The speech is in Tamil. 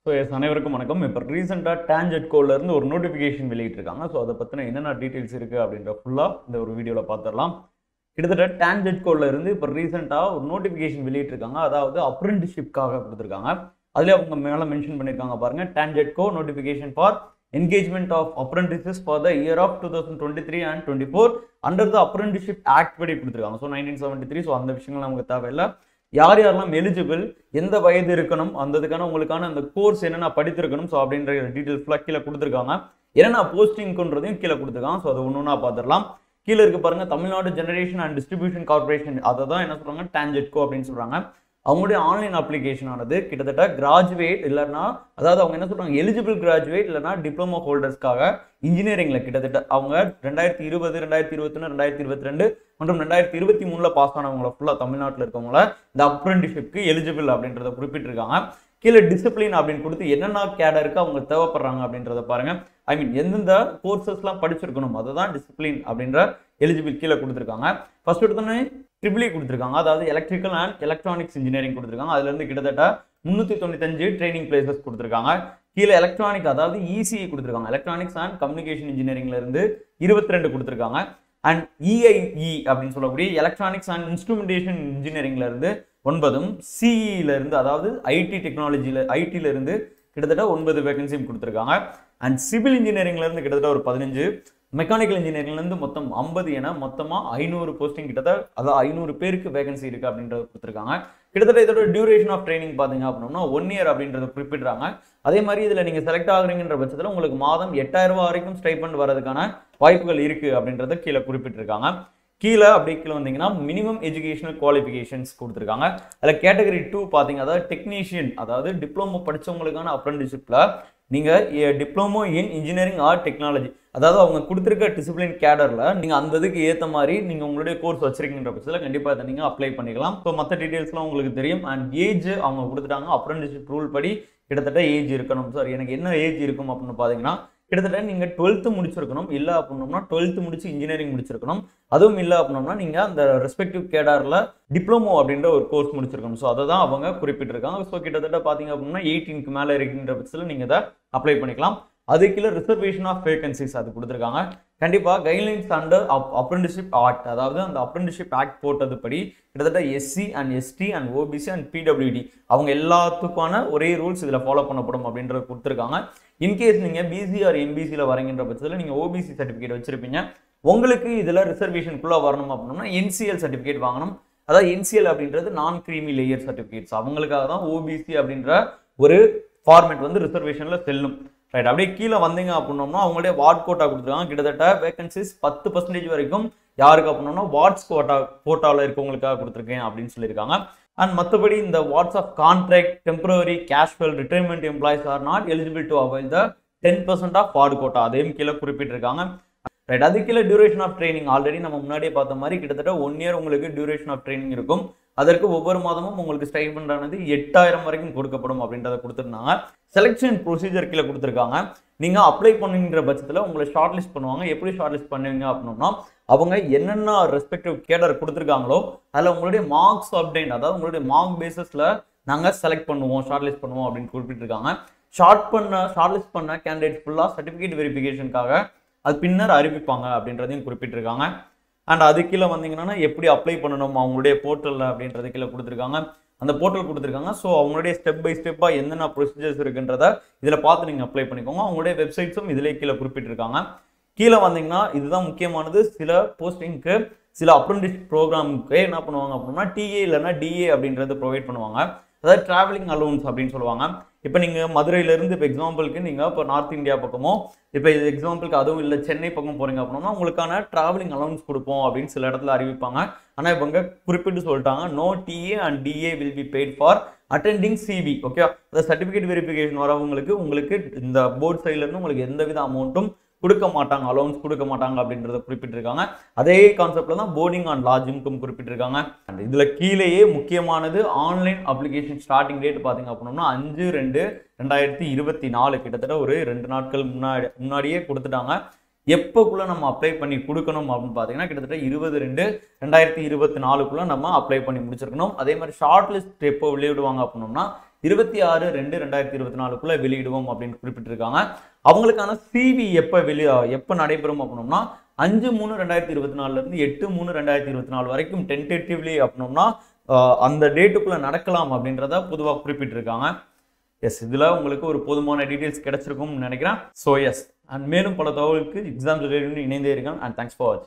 ஸோ அனைவருக்கும் வணக்கம். இப்போ ரீசெண்டாக டான்ஜெட்கோல இருந்து ஒரு நோட்டிஃபிகேஷன் வெளியிட்டிருக்காங்க. ஸோ அதை பற்றின என்னென்ன டீட்டெயில்ஸ் இருக்குது அப்படின்ற ஃபுல்லாக இந்த ஒரு வீடியோவில் பார்த்துடலாம். கிட்டத்தட்ட டான்ஜெட்கோல இருந்து இப்போ ரீசெண்டாக ஒரு நோட்டிஃபிகேஷன் வெளியிட்டிருக்காங்க. அதாவது அப்ரெண்டிஸ்ஷிப்காக கொடுத்துருக்காங்க. அதிலே அவங்க மேலே மென்ஷன் பண்ணியிருக்காங்க பாருங்க, TANGEDCO notification for engagement of apprentices for the year of 2023 and 24 under the apprenticeship act படி கொடுத்துருக்காங்க. ஸோ 1973. ஸோ அந்த விஷயங்கள் நமக்கு தேவையில்லை. யார் யாரெல்லாம் எலிஜிபிள், எந்த வயது இருக்கணும், அந்ததுக்கான உங்களுக்கான அந்த கோர்ஸ் என்னென்ன படித்திருக்கணும், ஸோ அப்படின்ற டீட்டெயில் ஃபுல்லாக கீழே கொடுத்துருக்காங்க. என்னென்ன போஸ்டிங்ன்றதையும் கீழே கொடுத்துருக்காங்க. ஸோ அதை ஒன்று பார்த்துடலாம். கீழே இருக்கு பாருங்க, Tamil Nadu generation and distribution corporation, அதை தான் என்ன சொல்றாங்க, டான்ஜெட்கோ அப்படின்னு சொல்றாங்க. அவங்களுடைய ஆன்லைன் அப்ளிகேஷன் ஆனது கிட்டத்தட்ட கிராஜுவேட் இல்லைன்னா, அதாவது அவங்க என்ன சொல்றாங்க, எலிஜிபிள் கிராஜுவேட் இல்லைன்னா டிப்ளமோ ஹோல்டர்ஸ்க்காக இன்ஜினியரிங்ல கிட்டத்தட்ட அவங்க 2020, 2021, 2022 மற்றும் 2023 பாஸ் ஆனவங்களை ஃபுல்லா தமிழ்நாட்டில் இருக்கவங்கள இந்த அப்ரெண்டிஸ்ஷிப்க்கு எலிஜிபிள் அப்படின்றத குறிப்பிட்டிருக்காங்க. கீழே டிசிப்ளின் அப்படின்னு கொடுத்து என்னென்ன கேடருக்கு அவங்க தேவைப்படுறாங்க அப்படின்றத பாருங்க. ஐ மீன் எந்தெந்த கோர்சஸ்லாம் படிச்சிருக்கணும், அதை தான் டிசிப்ளின் அப்படின்ற எலிஜிபிள் கீழே கொடுத்துருக்காங்க. ஃபர்ஸ்ட் எடுத்தோன்னே ட்ரிபிள் இ கொடுத்துருக்காங்க, அதாவது எலக்ட்ரிக்கல் அண்ட் எலக்ட்ரானிக்ஸ் இன்ஜினியரிங் கொடுத்துருக்காங்க. அதுல இருந்து கிட்டத்தட்ட 395 ட்ரைனிங் பிளேசஸ் கொடுத்துருக்காங்க. கீழே எலக்ட்ரானிக் அதாவது இசிஇ கொடுத்துருக்காங்க, எலக்ட்ரானிக்ஸ் அண்ட் கம்யூனிகேஷன் இன்ஜினியரிங்ல இருந்து 22 கொடுத்துருக்காங்க. அண்ட் இஐஇ அப்படின்னு சொல்லக்கூடிய எலக்ட்ரானிக்ஸ் அண்ட் இன்ஸ்ட்ருமெண்டேஷன் இன்ஜினியரிங்ல இருந்து 9, சிஇல இருந்து அதாவது ஐடி டெக்னாலஜில ஐடில இருந்து கிட்டத்தட்ட 9 வேகன்சியும் கொடுத்துருக்காங்க. அண்ட் சிவில் இன்ஜினியரிங்ல இருந்து கிட்டத்தட்ட ஒரு 15, மெக்கானிக்கல் இன்ஜினியரிங்ல இருந்து மொத்தம் 50 என மொத்தமா 500 போஸ்டிங் கிட்டத்தட்ட, அதாவது 500 பேருக்கு வேகன்சி இருக்கு அப்படின்றத கொடுத்துருக்காங்க. கிட்டத்தட்ட இதோட டியூரேஷன் ஆஃப் ட்ரைனிங் பாத்தீங்க அப்படின்னா 1 இயர் அப்படின்றத குறிப்பிடுறாங்க. அதே மாதிரி இதுல நீங்க செலக்ட் ஆகுறீங்கன்ற பட்சத்துல உங்களுக்கு மாதம் 8000 ரூபாய் வரைக்கும் ஸ்டைபண்ட் வரதுக்கான வாய்ப்புகள் இருக்கு அப்படின்றத கீழே குறிப்பிட்டிருக்காங்க. கீழே அப்படியே கீழே வந்தீங்கன்னா மினிமம் எஜுகேஷனல் குவாலிஃபிகேஷன்ஸ் கொடுத்துருக்காங்க. அதில் கேட்டகரி 2 பார்த்தீங்க, அதாவது டெக்னீஷியன், அதாவது டிப்ளமோ படித்தவங்களுக்கான அப்ரெண்டிஸ்ஷிப்பில் நீங்கள் diploma in engineering or technology, அதாவது அவங்க கொடுத்துருக்க டிசிப்ளின் கேடரில் நீங்கள் அந்த இதுக்கு ஏற்ற மாதிரி நீங்கள் உங்களுடைய கோர்ஸ் வச்சிருக்கின்ற பட்சத்தில் கண்டிப்பாக அதை நீங்கள் அப்ளை பண்ணிக்கலாம். ஸோ மற்ற டீட்டெயில்ஸ்லாம் உங்களுக்கு தெரியும். அண்ட் ஏஜ் அவங்க கொடுத்துட்டாங்க, அப்ரெண்டிஸ்ஷிப் ரூல் படி கிட்டத்தட்ட ஏஜ் இருக்கணும். சார் எனக்கு என்ன ஏஜ் இருக்கும் அப்படின்னு பார்த்தீங்கன்னா, கிட்டத்தட்ட நீங்கள் 12th முடிச்சிருக்கணும், இல்லை அப்படின்னோம்னா 12th முடிச்சு இன்ஜினியரிங் முடிச்சிருக்கணும். அதுவும் இல்லை அப்படின்னோம்னா நீங்கள் அந்த ரெஸ்பெக்டிவ் கேடாரில் டிப்ளமோ அப்படின்ற ஒரு கோர்ஸ் முடிச்சிருக்கணும். ஸோ அதை தான் அவங்க குறிப்பிட்டிருக்காங்க. ஸோ கிட்டத்தட்ட பார்த்தீங்க அப்படின்னா 18க்கு மேலே இருக்கின்ற பட்சத்தில் நீங்கள் இதை அப்ளை பண்ணிக்கலாம். அது கீழே ரிசர்வேஷன் ஆஃப் வேகன்சிஸ் அது கொடுத்துருக்காங்க. கண்டிப்பாக கைட்லைன்ஸ் அண்டர் அப்ரெண்டிஸ்ஷிப் ஆக்ட், அதாவது அந்த அப்ரெண்டிஸ்ஷிப் ஆக்ட் போட்டது படி கிட்டத்தட்ட SC and ST and OBC and PWD அவங்க எல்லாத்துக்கான ஒரே ரூல்ஸ் இதில் ஃபாலோ பண்ணப்படும் அப்படின்றத கொடுத்துருக்காங்க. இன்கேஸ் நீங்கள் பிசி ஆர் எம்பிசியில் வரங்கின்ற பட்சத்தில் நீங்கள் ஓபிசி சர்டிஃபிகேட் வச்சிருப்பீங்க, உங்களுக்கு இதில் ரிசர்வேஷனுக்குள்ளே வரணும் அப்படின்னா என்சிஎல் சர்டிஃபிகேட் வாங்கணும். அதாவது என்சிஎல் அப்படின்றது நான் கிரீமி லேயர் சர்டிஃபிகேட்ஸ், அவங்களுக்காக தான் ஓபிசி அப்படின்ற ஒரு ஃபார்மேட் வந்து ரிசர்வேஷனில் செல்லும். ரைட், அப்படியே கீழே வந்தீங்க அப்படின்னோம்னா அவங்களுடைய வார்ட் கோட்டா கொடுத்துருக்காங்க. கிட்டத்தட்ட வேகன்சிஸ் 10% வரைக்கும் யாருக்கு அப்படின்னோம்னா வார்ட்ஸ் கோட்டாவில் இருக்கவங்களுக்காக கொடுத்துருக்கேன் அப்படின்னு சொல்லியிருக்காங்க. அண்ட் மற்றபடி இந்த wards of contract, temporary, casual, retirement employees are not eligible to avail the 10% of ward quota, அதையும் கீழே குறிப்பிட்டிருக்காங்க. ரைட், அது கீழே டியூரேஷன் ஆஃப் ட்ரைனிங் ஆல்ரெடி நம்ம முன்னாடியே பார்த்த மாதிரி கிட்டத்தட்ட 1 இயர் உங்களுக்கு டியூரேஷன் ஆஃப் ட்ரைனிங் இருக்கும். அதற்கு ஒவ்வொரு மாதமும் உங்களுக்கு ஸ்டைபண்ட் ஆனது 8000 வரைக்கும் கொடுக்கப்படும் அப்படின்றத கொடுத்துருந்தாங்க. செலெக்ஷன் ப்ரொசீஜர் கீழே கொடுத்துருக்காங்க. நீங்கள் அப்ளை பண்ணுங்கிற பட்சத்தில் உங்களை ஷார்ட் லிஸ்ட் பண்ணுவாங்க. எப்படி ஷார்ட் லிஸ்ட் பண்ணுவீங்க அப்படின்னா, அவங்க என்னென்ன ரெஸ்பெக்டிவ் கேடர் கொடுத்துருக்காங்களோ அதில் உங்களுடைய மார்க்ஸ் அப்டேட், அதாவது உங்களுடைய மார்க் பேசிஸில் நாங்கள் செலக்ட் பண்ணுவோம், ஷார்ட் லிஸ்ட் பண்ணுவோம் அப்படின்னு குறிப்பிட்டிருக்காங்க. ஷார்ட் லிஸ்ட் பண்ண கேண்டிடேட் ஃபுல்லாக சர்டிஃபிகேட் வெரிஃபிகேஷனுக்காக அது பின்னர் அறிவிப்பாங்க அப்படின்றதையும் குறிப்பிட்டிருக்காங்க. அண்ட் அது கீழே வந்தீங்கன்னா எப்படி அப்ளை பண்ணணும் அவங்களுடைய போர்ட்டலில் அப்படின்றது கீழே கொடுத்துருக்காங்க. அந்த போர்ட்டல் கொடுத்துருக்காங்க. ஸோ அவங்களுடைய ஸ்டெப் பை ஸ்டெப்பாக என்னென்ன ப்ரொசீஜர்ஸ் இருக்குன்றத இதில் பார்த்து நீங்கள் அப்ளை பண்ணிக்கோங்க. அவங்களுடைய வெப்சைட்ஸும் இதிலே கீழே குறிப்பிட்டிருக்காங்க. கீழே வந்தீங்கன்னா இதுதான் முக்கியமானது, சில போஸ்டிங்க்கு சில அப்ரெண்டிஸ் ப்ரோக்ராமுக்கு என்ன பண்ணுவாங்க அப்படின்னா டிஏ இல்லைன்னா டிஏ அப்படின்றது ப்ரொவைட் பண்ணுவாங்க. அதாவது டிராவலிங் அலோன்ஸ் அப்படின்னு சொல்லுவாங்க. இப்போ நீங்கள் மதுரையிலேருந்து இப்போ எக்ஸாம்பிளுக்கு நீங்கள் இப்போ நார்த் இந்தியா பக்கமோ, இப்போ இது எக்ஸாம்பிளுக்கு அதுவும் இல்லை சென்னை பக்கம் போகிறீங்க அப்படின்னா உங்களுக்கான டிராவலிங் அலோன்ஸ் கொடுப்போம் அப்படின்னு சில இடத்துல அறிவிப்பாங்க. ஆனால் இப்போ இங்கே குறிப்பிட்டு சொல்லிட்டாங்க, no DA and DA will be paid for attending CV. Okay, அந்த சர்டிஃபிகேட் வெரிஃபிகேஷன் வரவங்களுக்கு உங்களுக்கு இந்த போர்ட் சைட்லேருந்து உங்களுக்கு எந்தவித அமௌண்ட்டும் கொடுக்க மாட்டாங்க, அலோன்ஸ் கொடுக்க மாட்டாங்க அப்படின்றத குறிப்பிட்டிருக்காங்க. அதே கான்செப்ட்ல தான் போர்டிங் அண்ட் லாட்ஜிங்க்கும் குறிப்பிட்டிருக்காங்க. இதுல கீழேயே முக்கியமானது ஆன்லைன் அப்ளிகேஷன் ஸ்டார்டிங் டேட் பார்த்தீங்க அப்படின்னா 5/2/2024, கிட்டத்தட்ட ஒரு 2 நாட்கள் முன்னாடியே கொடுத்துட்டாங்க. எப்போக்குள்ள நம்ம அப்ளை பண்ணி கொடுக்கணும் அப்படின்னு பார்த்தீங்கன்னா கிட்டத்தட்ட 20/2/2024 நம்ம அப்ளை பண்ணி முடிச்சிருக்கணும். அதே மாதிரி ஷார்ட் லிஸ்ட் எப்போ வெளியிடுவாங்க அப்படின்னோம்னா 26/2/2024 வெளியிடுவோம் அப்படின்னு குறிப்பிட்டிருக்காங்க. அவங்களுக்கான சிவி எப்ப நடைபெறும் அப்படின்னோம்னா 5/3/2024 இருந்து 8/3/2024 வரைக்கும் டென்டேட்டிவ்லி அப்படின்னோம்னா அந்த டேட்டுக்குள்ள நடக்கலாம் அப்படின்றத பொதுவாக குறிப்பிட்டிருக்காங்க. எஸ், இதுல உங்களுக்கு ஒரு போதுமான டீடைல்ஸ் கிடைச்சிருக்கும்னு நினைக்கிறேன். ஸோ எஸ், அண்ட் மேலும் பல தகவலுக்கு எக்ஸாம் ரிலேட்டட் இணைந்தே இருக்காங்க. அண்ட் தேங்க்ஸ் ஃபார் வாட்சிங்.